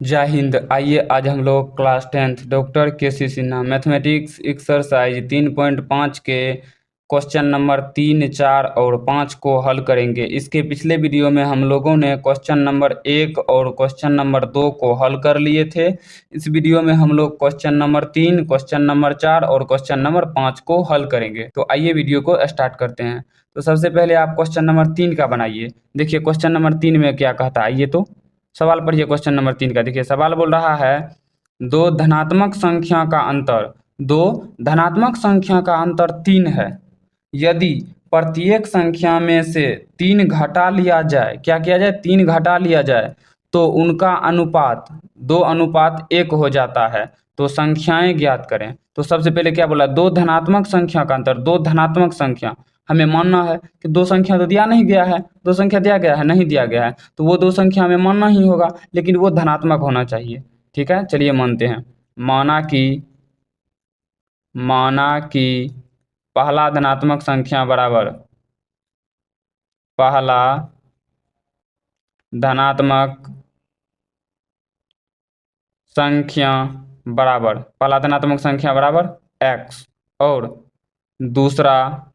जय हिंद। आइए आज हम लोग class 10th doctor KC. Sinha mathematics exercise 3.5 के क्वेश्चन नंबर 3, 4 और 5 को हल करेंगे। इसके पिछले वीडियो में हम लोगों ने क्वेश्चन नंबर 1 और क्वेश्चन नंबर 2 को हल कर लिए थे। इस वीडियो में हम लोग क्वेश्चन नंबर 3, क्वेश्चन नंबर 4 और क्वेश्चन नंबर 5 को हल करेंगे। तो आइए वीडियो को स्टार्ट करते हैं। तो सबसे पहले आप क्वेश्चन नंबर 3 का बनाइए। देखिए क्वेश्चन नंबर 3 में क्या कहता है, आइए तो सवाल पढ़िए क्वेश्चन नंबर 3 का। देखिए सवाल बोल रहा है दो धनात्मक संख्या का अंतर दो धनात्मक संख्या का अंतर 3 है। यदि प्रत्येक संख्या में से 3 घटा लिया जाए, क्या किया जाए, 3 घटा लिया जाए तो उनका अनुपात 2:1 हो जाता है। तो संख्याएं ज्ञात करें। तो सबसे पहले क्या बोला, दो धनात्मक संख्या का अंतर, दो धनात्मक संख्या हमें मानना है कि दो संख्या तो दिया नहीं गया है, दो संख्या दिया गया है, नहीं दिया गया है, तो वो दो संख्या हमें मानना ही होगा, लेकिन वो धनात्मक होना चाहिए। ठीक है, चलिए मानते हैं। माना कि पहला धनात्मक संख्या बराबर पहला धनात्मक संख्या बराबर x और दूसरा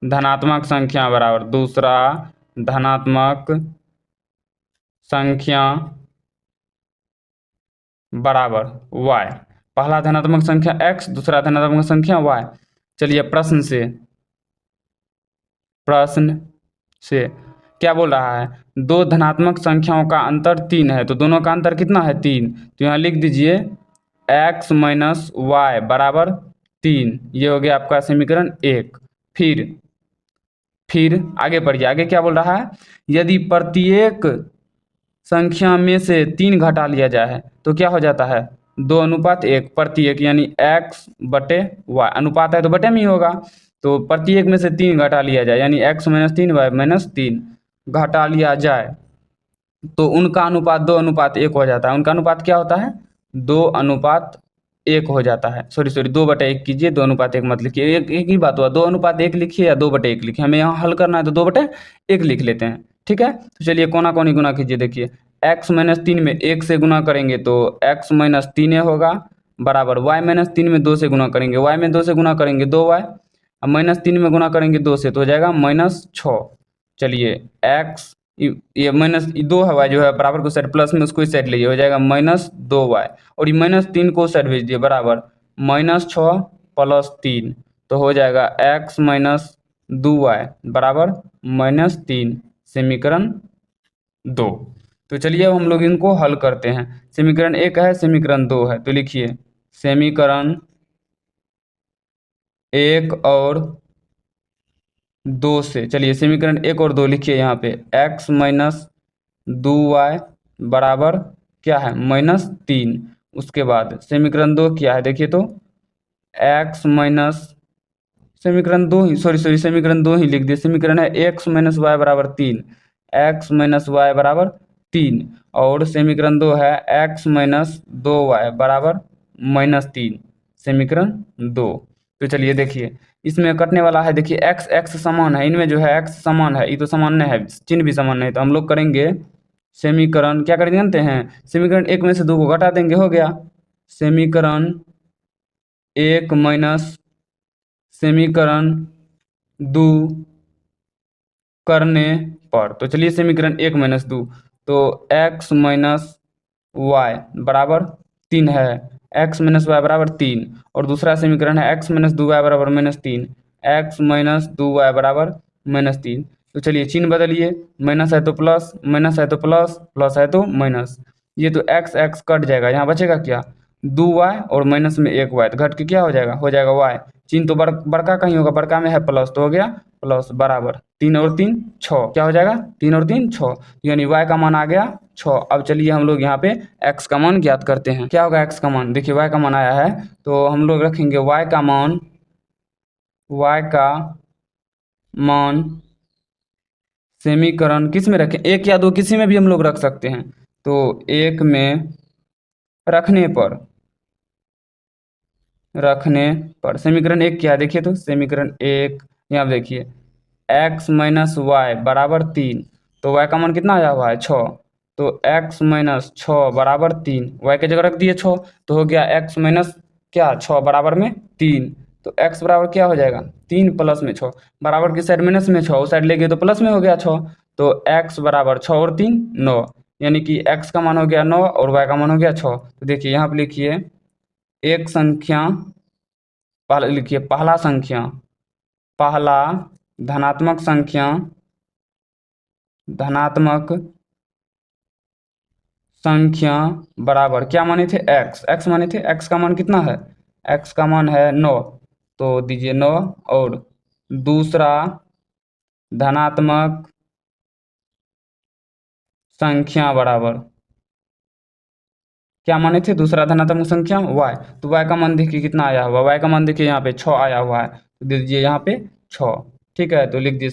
धनात्मक संख्या बराबर दूसरा धनात्मक संख्या बराबर y। पहला धनात्मक संख्या x, दूसरा धनात्मक संख्या y। चलिए प्रश्न से क्या बोल रहा है, दो धनात्मक संख्याओं का अंतर 3 है, तो दोनों का अंतर कितना है, 3। तो यहाँ लिख दीजिए x माइनस वाई बराबर 3। ये हो गया आपका समीकरण 1। फिर आगे पढ़िए, आगे क्या बोल रहा है, यदि प्रत्येक संख्या में से 3 घटा लिया जाए तो क्या हो जाता है, 2:1। प्रत्येक यानी x बटे y, अनुपात है तो बटे में ही होगा। तो प्रत्येक में से 3 घटा लिया जाए यानी x माइनस 3 y माइनस 3 घटा लिया जाए तो उनका अनुपात 2:1 हो जाता है। उनका अनुपात क्या होता है, 2:1 हो जाता है। सॉरी 2/1 कीजिए, 2:1 मत लिखिए। एक ही बात हुआ, 2:1 लिखिए या 2/1 लिखिए। हमें यहाँ हल करना है तो 2/1 लिख लेते हैं। ठीक है, तो चलिए कोना कोनी गुना कीजिए। देखिए x माइनस 3 में 1 से गुना करेंगे तो x माइनस 3 होगा बराबर y माइनस 3 में 2 से गुना करेंगे, y में 2 से गुना करेंगे 2y, अब माइनस 3 में गुना करेंगे 2 से तो हो जाएगा -6। चलिए x ये माइनस 2 है, जो है बराबर को साइड प्लस में उसको इस साइड लीजिए, हो जाएगा -2y और ये -3 को साइड भेज दिए बराबर -6 + 3 तो हो जाएगा x माइनस 2y बराबर -3, समीकरण 2। तो चलिए अब हम लोग इनको हल करते हैं। समीकरण 1 है, समीकरण 2 है, तो लिखिए समीकरण 1 और 2 से, चलिए समीकरण 1 और 2 लिखिए यहाँ पे, x माइनस 2y बराबर क्या है, -3। उसके बाद समीकरण 2 क्या है, देखिए तो x माइनस समीकरण 2 ही समीकरण 2 ही लिख दिए। समीकरण है x माइनस वाई बराबर 3, x माइनस वाई बराबर 3 और समीकरण 2 है x माइनस 2y बराबर -3, समीकरण 2। तो चलिए देखिए इसमें कटने वाला है, देखिए x समान है, इनमें जो है x समान है, ये तो समान नहीं है, चिन्ह भी समान नहीं, तो हम लोग करेंगे समीकरण, क्या करेंगे जानते हैं, समीकरण 1 में से 2 को घटा देंगे, हो गया समीकरण 1 माइनस समीकरण 2 करने पर। तो चलिए समीकरण 1 माइनस 2, तो x माइनस वाई बराबर 3 है, x माइनस वाई बराबर 3 और दूसरा समीकरण है x माइनस 2y बराबर -3, x माइनस 2y बराबर -3। तो चलिए चिन्ह बदलिए, माइनस है तो प्लस, माइनस है तो प्लस, प्लस है तो माइनस, ये तो x कट जाएगा, यहाँ बचेगा क्या, 2y और माइनस में 1y, तो घट के क्या हो जाएगा y। चिन्ह तो बड़का का ही होगा, बड़का में है प्लस तो हो गया प्लस बराबर 3 और 3 6, क्या हो जाएगा 3 और 3 6, यानी y का मान आ गया 6। अब चलिए हम लोग यहाँ पे x का मान ज्ञात करते हैं। क्या होगा x का मान, देखिए y का मान आया है तो हम लोग रखेंगे y का मान समीकरण किस में रखें, 1 या 2 किसी में भी हम लोग रख सकते हैं। तो 1 में रखने पर समीकरण 1 क्या है, देखिए तो समीकरण 1 यहाँ देखिए x माइनस वाई बराबर 3, तो y का मान कितना आया हुआ है 6, तो x माइनस 6 बराबर 3, y की जगह रख दिए 6, तो हो गया x माइनस क्या 6 बराबर में 3। तो x बराबर क्या हो जाएगा 3 प्लस में 6, बराबर की साइड माइनस में 6, उस साइड ले गए तो प्लस में हो गया 6। तो x बराबर 6 और 3 9, यानी कि x का मान हो गया 9 और y का मान हो गया 6। तो देखिए यहाँ पर लिखिए एक संख्या, पहला लिखिए पहला संख्या, पहला धनात्मक संख्या, धनात्मक संख्या बराबर क्या माने थे x माने थे, x का मान कितना है, x का मान है 9, तो दीजिए 9। और दूसरा धनात्मक संख्या बराबर क्या माने थे, दूसरा धनात्मक संख्या y, तो y का मान देखिए कितना आया हुआ, y का मान देखिए यहाँ पे 6 आया हुआ है, तो दे दीजिए यहाँ पे 6। ठीक है, तो लिख दीजिए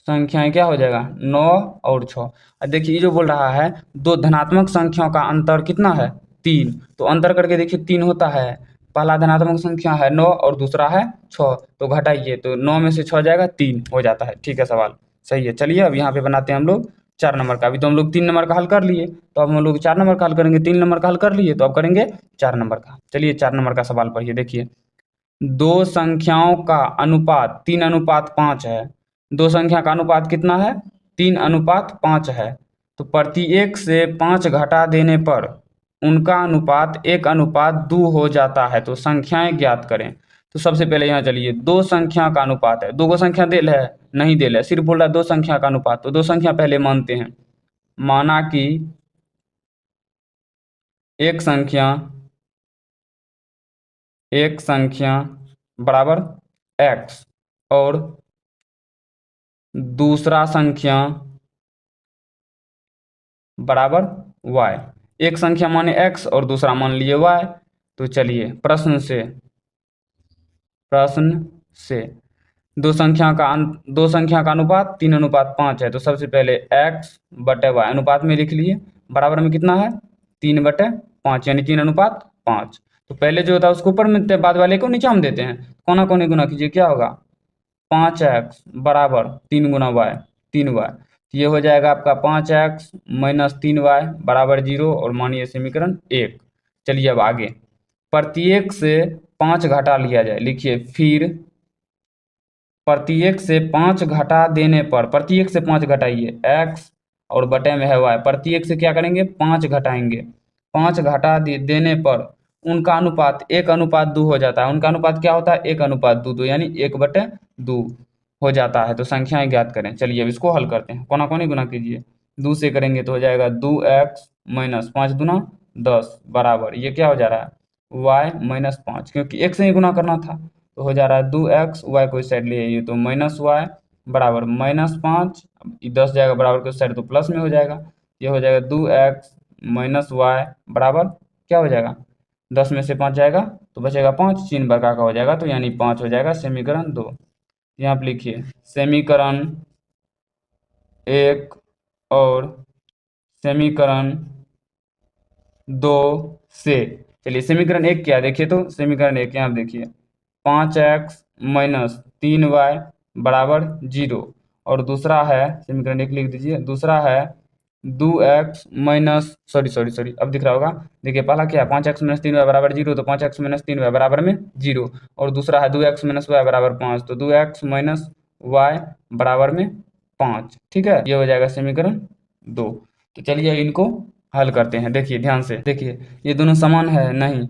संख्याएं क्या हो जाएगा 9 और 6। अब देखिए ये जो बोल रहा है दो धनात्मक संख्याओं का अंतर कितना है 3, तो अंतर करके देखिए 3 होता है, पहला धनात्मक संख्या है 9 और दूसरा है 6, तो घटाइए तो 9 में से 6 जाएगा 3 हो जाता है। ठीक है, सवाल सही है। चलिए अब यहाँ पे बनाते हैं हम लोग 4 नंबर का। अभी तो हम लोग 3 नंबर का हल कर लिए, तो अब हम लोग 4 नंबर का हल करेंगे। 3 नंबर का हल कर लिए तो अब करेंगे 4 नंबर का। चलिए 4 नंबर का सवाल पढ़िए। देखिए दो संख्याओं का अनुपात 3:5 है। दो संख्या का अनुपात कितना है 3:5 है। तो प्रत्येक से 5 घटा देने पर उनका अनुपात 1:2 हो जाता है। तो संख्याएं ज्ञात करें। तो सबसे पहले यहाँ चलिए दो संख्या का अनुपात है, दो को संख्या देल है नहीं देल है, सिर्फ बोल रहा है दो संख्या का अनुपात। तो दो संख्या पहले मानते हैं, माना कि एक संख्या बराबर x और दूसरा संख्या बराबर y। एक संख्या माने x और दूसरा मान लिए y। तो चलिए प्रश्न से दो संख्या का अनुपात 3:5 है। तो सबसे पहले x बटे y अनुपात में लिख लिए, बराबर में कितना है 3/5 यानी 3:5। तो पहले जो होता है उसको ऊपर में, बाद वाले को नीचे हम देते हैं, कोना कोने गुना कीजिए, क्या होगा 5x बराबर 3 गुना y 3y। ये हो जाएगा आपका 5x माइनस 3y बराबर 0 और मानिए समीकरण 1। चलिए अब आगे प्रत्येक से 5 घटा लिया जाए। लिखिए फिर प्रत्येक से 5 घटा देने पर, प्रत्येक से 5 घटाइए x और बटे में है y, प्रत्येक से क्या करेंगे 5 घटाएंगे। 5 घटा देने पर उनका अनुपात 1:2 हो जाता है। उनका अनुपात क्या होता है 1:2 यानी 1/2 हो जाता है। तो संख्याएं ज्ञात करें। चलिए अब इसको हल करते हैं, कोना कोनी गुना कीजिए, 2 से करेंगे तो हो जाएगा 2x माइनस 5 दूना 10 बराबर ये क्या हो जा रहा है y माइनस 5, क्योंकि एक से ही गुना करना था। तो हो जा रहा है 2x, y को इस साइड ले आइए तो माइनस y बराबर -5, 10 जाएगा बराबर के उस साइड तो प्लस में हो जाएगा। ये हो जाएगा 2x माइनस y बराबर क्या हो जाएगा 10 में से 5 जाएगा तो बचेगा 5, चिन्ह बर्गा का हो जाएगा, तो यानी 5 हो जाएगा समीकरण 2। यहाँ पे लिखिए समीकरण 1 और समीकरण 2 से। चलिए समीकरण 1 क्या देखिए, तो समीकरण 1 यहाँ देखिए 5x माइनस 3y बराबर 0, और दूसरा है समीकरण 1 लिख दीजिए, दूसरा है 2x माइनस सॉरी अब दिख रहा होगा। देखिए पहला क्या है 5x माइनस 3y बराबर 0, तो 5x माइनस 3y बराबर में 0, और दूसरा है 2x माइनस y बराबर 5, तो 2x माइनस y बराबर में 5। ठीक है, ये हो जाएगा समीकरण 2। तो चलिए इनको हल करते हैं। देखिए ध्यान से देखिए, ये दोनों समान है नहीं,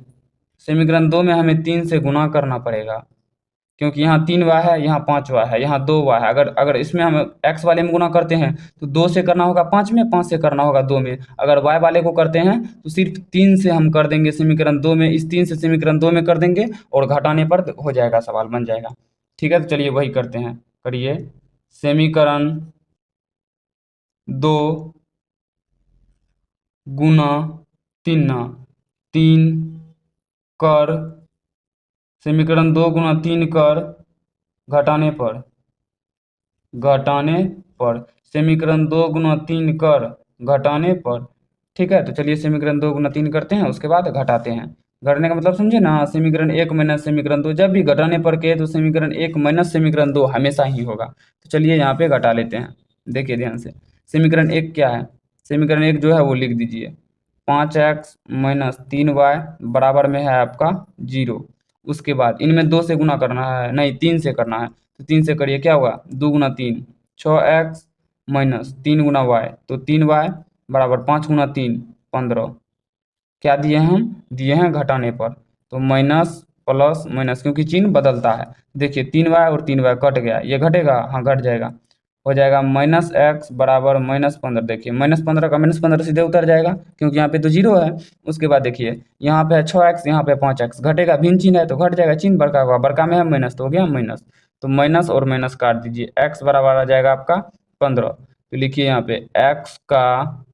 समीकरण 2 में हमें 3 से गुना करना पड़ेगा, क्योंकि यहाँ 3y है, यहाँ 5y है, यहाँ 2y है। अगर अगर इसमें हम x वाले में गुना करते हैं तो 2 से करना होगा 5 में, 5 से करना होगा 2 में। अगर y वाले को करते हैं तो सिर्फ 3 से हम कर देंगे समीकरण 2 में, इस 3 से समीकरण 2 में कर देंगे और घटाने पर हो जाएगा, सवाल बन जाएगा। ठीक है, तो चलिए वही करते हैं, करिए समीकरण 2 गुना 3 कर, समीकरण 2 गुना 3 कर घटाने पर समीकरण 2 गुना 3 कर घटाने पर। ठीक है, तो चलिए समीकरण 2 गुना 3 करते हैं, उसके बाद घटाते हैं। घटने का मतलब समझे ना, समीकरण 1 माइनस समीकरण 2 जब भी घटाने पर कहे तो समीकरण 1 माइनस समीकरण 2 हमेशा ही होगा। तो चलिए यहाँ पे घटा लेते हैं, देखिए ध्यान से। समीकरण 1 क्या है, समीकरण 1 जो है वो लिख दीजिए, 5x माइनस 3y बराबर में है आपका 0। उसके बाद इनमें 2 से गुना करना है, नहीं 3 से करना है, तो 3 से करिए, क्या होगा 2 गुना 3 6x माइनस 3 गुना y, तो 3y बराबर 5 गुना 3 15। क्या दिए हैं हम, दिए हैं घटाने पर, तो माइनस प्लस माइनस क्योंकि चिन्ह बदलता है। देखिए 3y और 3y कट गया, ये घटेगा, हाँ घट जाएगा, हो जाएगा माइनस एक्स बराबर -15। देखिए -15 का -15 सीधे उतर जाएगा क्योंकि यहाँ पे तो जीरो है। उसके बाद देखिए यहाँ पे है 6x, यहाँ पे 5x, घटेगा, भिन्न चिन्ह है तो घट जाएगा, चिन्ह बड़का होगा, बड़का में है माइनस तो हो गया माइनस, तो माइनस और माइनस काट दीजिए, x बराबर आ जाएगा आपका 15। तो लिखिए यहाँ पे x का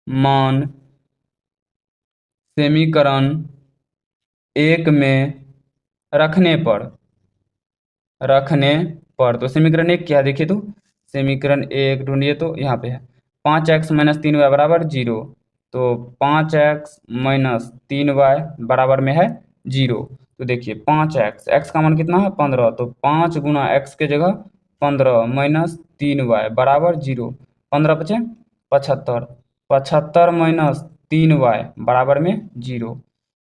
मान समीकरण 1 में रखने तो समीकरण 1 क्या है देखिए, तो समीकरण 1 ढूंढिए, तो यहाँ पे है 5x माइनस 3y बराबर 0, तो 5x माइनस 3y बराबर में है 0। तो देखिए 5x, x का मान कितना है 15, तो 5 गुना x के जगह 15 माइनस 3y बराबर 0, 15 पचे 75, 75 माइनस 3y बराबर में 0,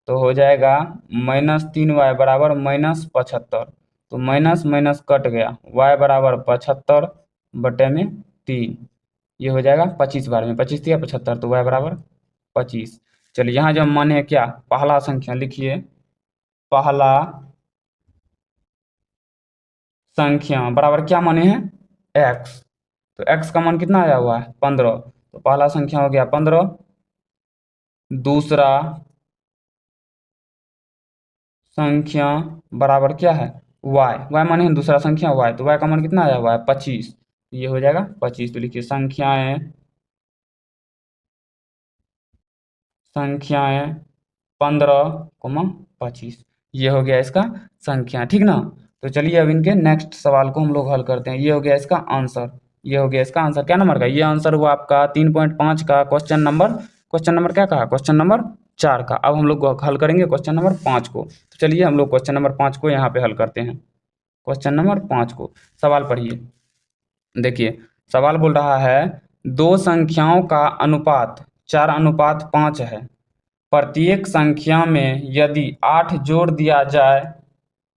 तो हो जाएगा -3y बराबर -75। तो माइनस माइनस कट गया, y बराबर 75 बटे में 3, ये हो जाएगा 25 बार में 25 दिया 75, तो y बराबर 25। चलिए यहाँ जब मान है क्या, पहला संख्या लिखिए, पहला संख्या बराबर क्या माने हैं x, तो x का मान कितना आया हुआ है 15, तो पहला संख्या हो गया 15। दूसरा संख्या बराबर क्या है y माने है दूसरा संख्या y, तो y का मान कितना आया हुआ है 25, ये हो जाएगा 25। तो लिखिए संख्याएं 15, 25, ये हो गया इसका संख्या, ठीक ना। तो चलिए अब इनके नेक्स्ट सवाल को हम लोग हल करते हैं। ये हो गया इसका आंसर, ये हो गया इसका आंसर, क्या नंबर का, ये आंसर हुआ आपका 3.5 का क्वेश्चन नंबर क्या कहा, क्वेश्चन नंबर 4 का। अब हम लोग हल करेंगे क्वेश्चन नंबर 5 को। तो चलिए हम लोग क्वेश्चन नंबर 5 को यहाँ पे हल करते हैं। क्वेश्चन नंबर 5 को सवाल पढ़िए, देखिए सवाल बोल रहा है दो संख्याओं का अनुपात 4:5 है। प्रत्येक संख्या में यदि 8 जोड़ दिया जाए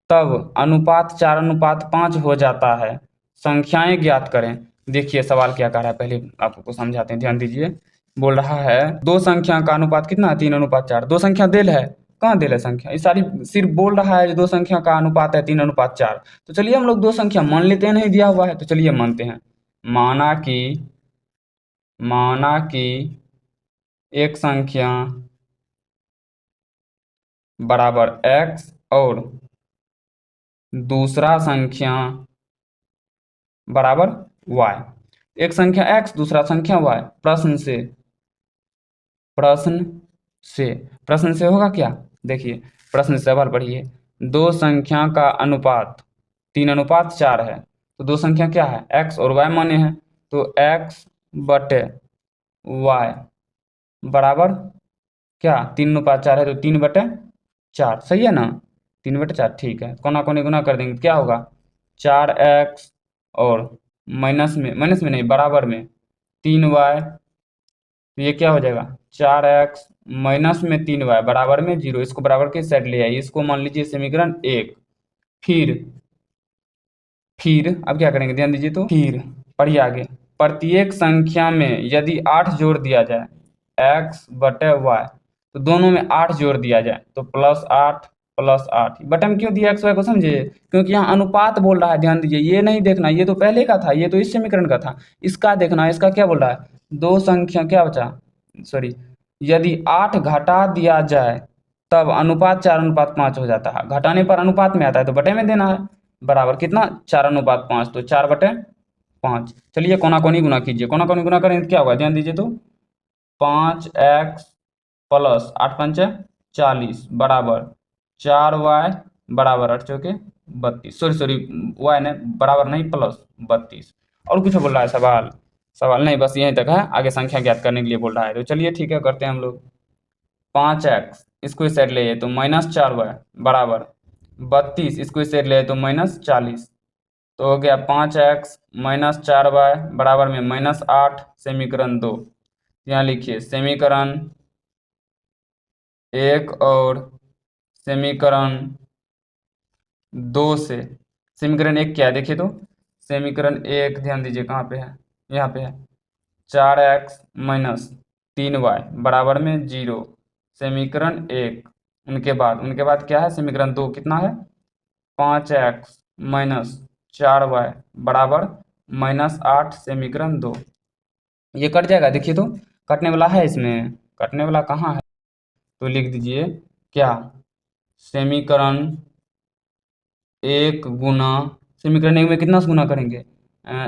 तब अनुपात 4:5 हो जाता है। संख्याएं ज्ञात करें। देखिए सवाल क्या कह रहा है, पहले आपको समझाते हैं, ध्यान दीजिए। बोल रहा है दो संख्या का अनुपात कितना है 3:4। दो संख्या देल है, कहाँ देल है संख्या, ये सारी सिर्फ बोल रहा है दो संख्या का अनुपात है 3:4। तो चलिए हम लोग दो संख्या मान लेते हैं, नहीं दिया हुआ है तो चलिए मानते हैं। माना कि एक संख्या बराबर x और दूसरा संख्या बराबर y। एक संख्या x दूसरा संख्या y। प्रश्न से होगा क्या, देखिए प्रश्न से सवाल पढ़िए। दो संख्या का अनुपात 3:4 है, तो दो संख्या क्या है x और y माने हैं, तो x बटे y बराबर क्या 3:4 है, तो 3/4, सही है ना, 3/4, ठीक है। कोना कोनी गुना कर देंगे, क्या होगा 4x और माइनस में नहीं बराबर में 3y, तो ये क्या हो जाएगा 4x माइनस में 3y बराबर में 0। इसको बराबर के साइड ले आइए, इसको मान लीजिए समीकरण 1। फिर अब क्या करेंगे, ध्यान दीजिए, तो फिर पढ़िए आगे। प्रत्येक संख्या में यदि 8 जोड़ दिया जाए x बटे y, तो दोनों में 8 जोड़ दिया जाए तो +8 बटे में क्यों दिया xy को, समझे, क्योंकि यहाँ अनुपात बोल रहा है। ध्यान दीजिए, ये नहीं देखना, ये तो पहले का था, ये तो इस समीकरण का था, इसका देखना। इसका क्या बोल रहा है, दो संख्या क्या बचा, सॉरी, यदि 8 घटा दिया जाए तब अनुपात 4:5 हो जाता है। घटाने पर अनुपात में आता है तो बटे में देना है, बराबर कितना 4:5, तो 4/5। चलिए कोना कोनी गुना कीजिए, कोना कोनी गुना करें तो क्या होगा, ध्यान दीजिए, तो 5x प्लस 8×5 40 बराबर 4y बराबर 8 चौके 32, सॉरी y ने बराबर नहीं प्लस 32। और कुछ बोल रहा है सवाल नहीं, बस यहीं तक है, आगे संख्या ज्ञात करने के लिए बोल रहा है। तो चलिए ठीक है, करते हैं हम लोग। 5x इसको इस साइड ले जाए तो -4y बराबर 32, इसको इस साइड ले जाए तो -40। तो हो गया 5x -4y बराबर में -8 समीकरण 2। यहाँ लिखिए समीकरण 1 और समीकरण 2 से। समीकरण 1 क्या है देखिए तो, समीकरण 1 ध्यान दीजिए कहाँ पे है, यहाँ पे है 4x - 3y बराबर में 0। समीकरण 1 उनके बाद क्या है समीकरण 2 कितना है 5x - 4y बराबर -8 समीकरण 2। ये कट जाएगा देखिए तो, कटने वाला है, इसमें कटने वाला कहाँ है, तो लिख दीजिए क्या समीकरण 1 गुना, समीकरण 1 में कितना से गुना करेंगे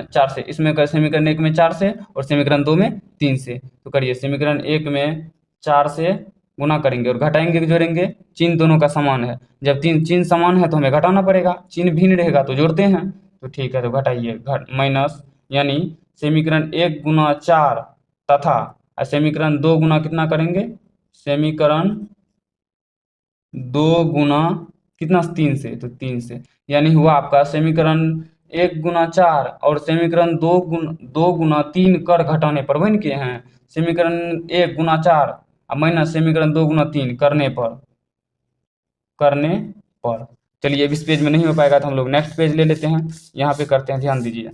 4 से, इसमें कर समीकरण 1 में 4 से और समीकरण 2 में 3 से। तो करिए समीकरण 1 में 4 से गुना करेंगे और घटाएंगे कि जोड़ेंगे, चिन्ह दोनों का समान है। जब तीन चिन्ह समान है तो हमें घटाना पड़ेगा, चिन्ह भिन्न रहेगा तो जोड़ते हैं। तो ठीक है, तो घटाइए माइनस, यानी समीकरण 1 गुना 4 तथा समीकरण 2 गुना कितना करेंगे, समीकरण 2 गुना कितना 3 से, तो 3 से, यानी हुआ आपका समीकरण 1 गुना 4 और समीकरण 2 गुना 3 कर घटाने पर बन के हैं समीकरण 1 गुना 4 और माइनस समीकरण 2 गुना 3 करने पर। चलिए, अब इस पेज में नहीं हो पाएगा तो हम लोग नेक्स्ट पेज ले लेते हैं, यहाँ पे करते हैं, ध्यान दीजिए।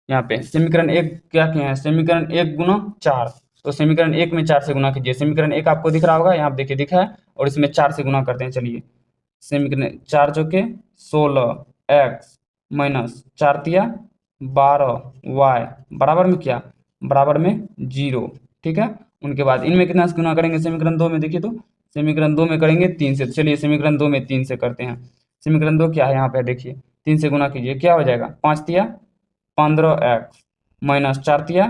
यहाँ पे समीकरण 1 क्या किए हैं, समीकरण 1 गुना 4, तो समीकरण 1 में 4 से गुना कीजिए। समीकरण 1 आपको दिख रहा होगा, यहाँ पे देखिए दिखा है, और इसमें 4 से गुना करते हैं। चलिए, समीकरण 4 चौके 16x माइनस 4 तिया 12y बराबर में क्या, बराबर में 0। ठीक है, उनके बाद इनमें कितना से गुना करेंगे, समीकरण 2 में देखिए तो, समीकरण 2 में करेंगे 3 से। चलिए समीकरण 2 में 3 से करते हैं। समीकरण 2 क्या है, यहाँ पे देखिए 3 से गुना कीजिए, क्या हो जाएगा 5 तिया 15x माइनस 4 तिया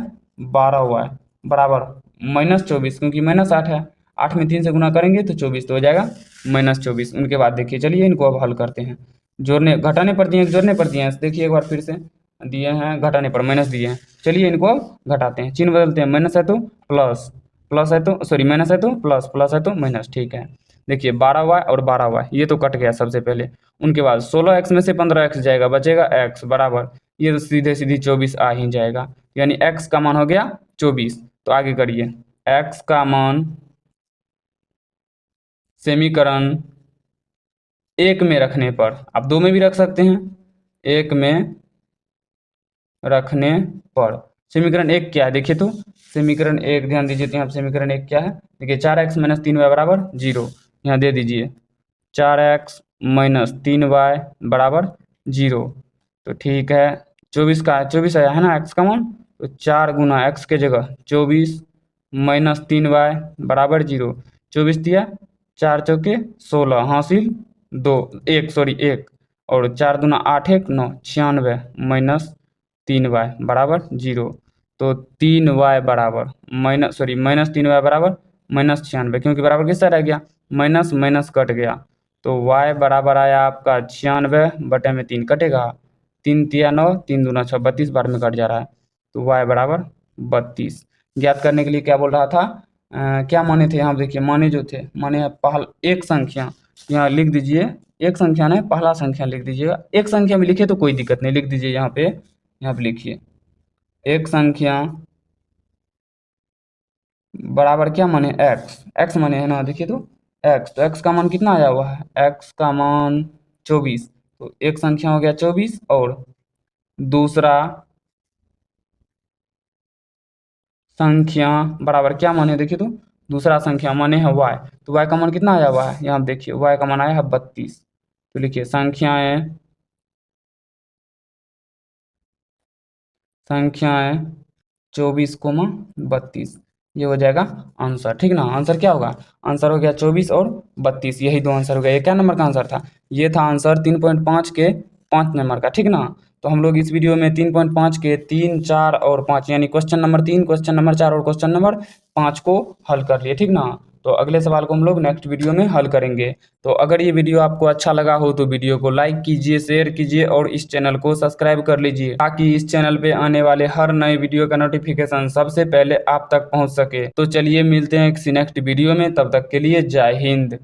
12y बराबर -24, क्योंकि -8 है, 8 में 3 से गुना करेंगे तो 24, तो हो जाएगा -24। उनके बाद देखिए, चलिए इनको अब हल करते हैं। जोड़ने घटाने पर दिए, जोड़ने पर दिए हैं, देखिए एक बार फिर से दिए हैं, घटाने पर माइनस दिए हैं। चलिए इनको अब घटाते हैं, चिन्ह बदलते हैं, माइनस है तो प्लस, प्लस है तो सॉरी माइनस है तो प्लस, प्लस है तो माइनस। ठीक है, देखिए 12y और 12y ये तो कट गया सबसे पहले। उनके बाद 16x में से 15x जाएगा, बचेगा x बराबर, ये तो सीधे सीधी 24 आ ही जाएगा, यानी x का मान हो गया 24। तो आगे करिए, x का मान समीकरण 1 में रखने पर, आप 2 में भी रख सकते हैं, 1 में रखने पर समीकरण 1 क्या है देखिए तो, समीकरण 1 ध्यान दीजिए तो यहाँ समीकरण 1 क्या है, देखिए 4x - 3y बराबर 0, यहाँ दे दीजिए 4x - 3y बराबर 0। तो ठीक है, 24 का 24 आया है ना x का मान, तो 4 गुना x के जगह 24 - 3y बराबर 0। 24 दिया 4 चौके 16, हासिल 2 1 सॉरी 1, और 4 दूना 8 1 9 96 - 3y बराबर 0। तो 3y बराबर -3y बराबर -96, क्योंकि बराबर किस तरह रह गया, माइनस माइनस कट गया, तो y बराबर आया आपका 96/3 कटेगा, 3 तिया 9 3 दूना 6 32 बार में कट जा रहा है, तो y बराबर 32। ज्ञात करने के लिए क्या बोल रहा था, क्या माने थे, यहाँ देखिए माने जो थे, माने पहला एक संख्या, यहाँ लिख दीजिए, एक संख्या नहीं पहला संख्या लिख दीजिएगा, एक संख्या में लिखे तो कोई दिक्कत नहीं, लिख दीजिए यहाँ पे लिखिए एक संख्या बराबर क्या माने x माने है ना, देखिए तो x, तो x का मान कितना आया हुआ है, x का मान 24, तो एक संख्या हो गया 24 और दूसरा संख्या बराबर क्या माने देखिए तो, दूसरा संख्या माने है y, तो y का मान कितना आया हुआ है, यहाँ देखिए y का मान आया है 32। तो लिखिए संख्याएं 24, 32, ये हो जाएगा आंसर। ठीक ना, आंसर क्या होगा, आंसर हो गया 24 और 32, यही दो आंसर हो गया। ये क्या नंबर का आंसर था, ये था आंसर 3.5 के 5 नंबर का। ठीक ना, तो हम लोग इस वीडियो में 3.5 के 3, 4 और 5, यानी क्वेश्चन नंबर 3, क्वेश्चन नंबर 4 और क्वेश्चन नंबर 5 को हल कर लिए। ठीक ना, तो अगले सवाल को हम लोग नेक्स्ट वीडियो में हल करेंगे। तो अगर ये वीडियो आपको अच्छा लगा हो तो वीडियो को लाइक कीजिए, शेयर कीजिए और इस चैनल को सब्सक्राइब कर लीजिए, ताकि इस चैनल पे आने वाले हर नए वीडियो का नोटिफिकेशन सबसे पहले आप तक पहुंच सके। तो चलिए मिलते हैं किसी नेक्स्ट वीडियो में, तब तक के लिए जय हिंद।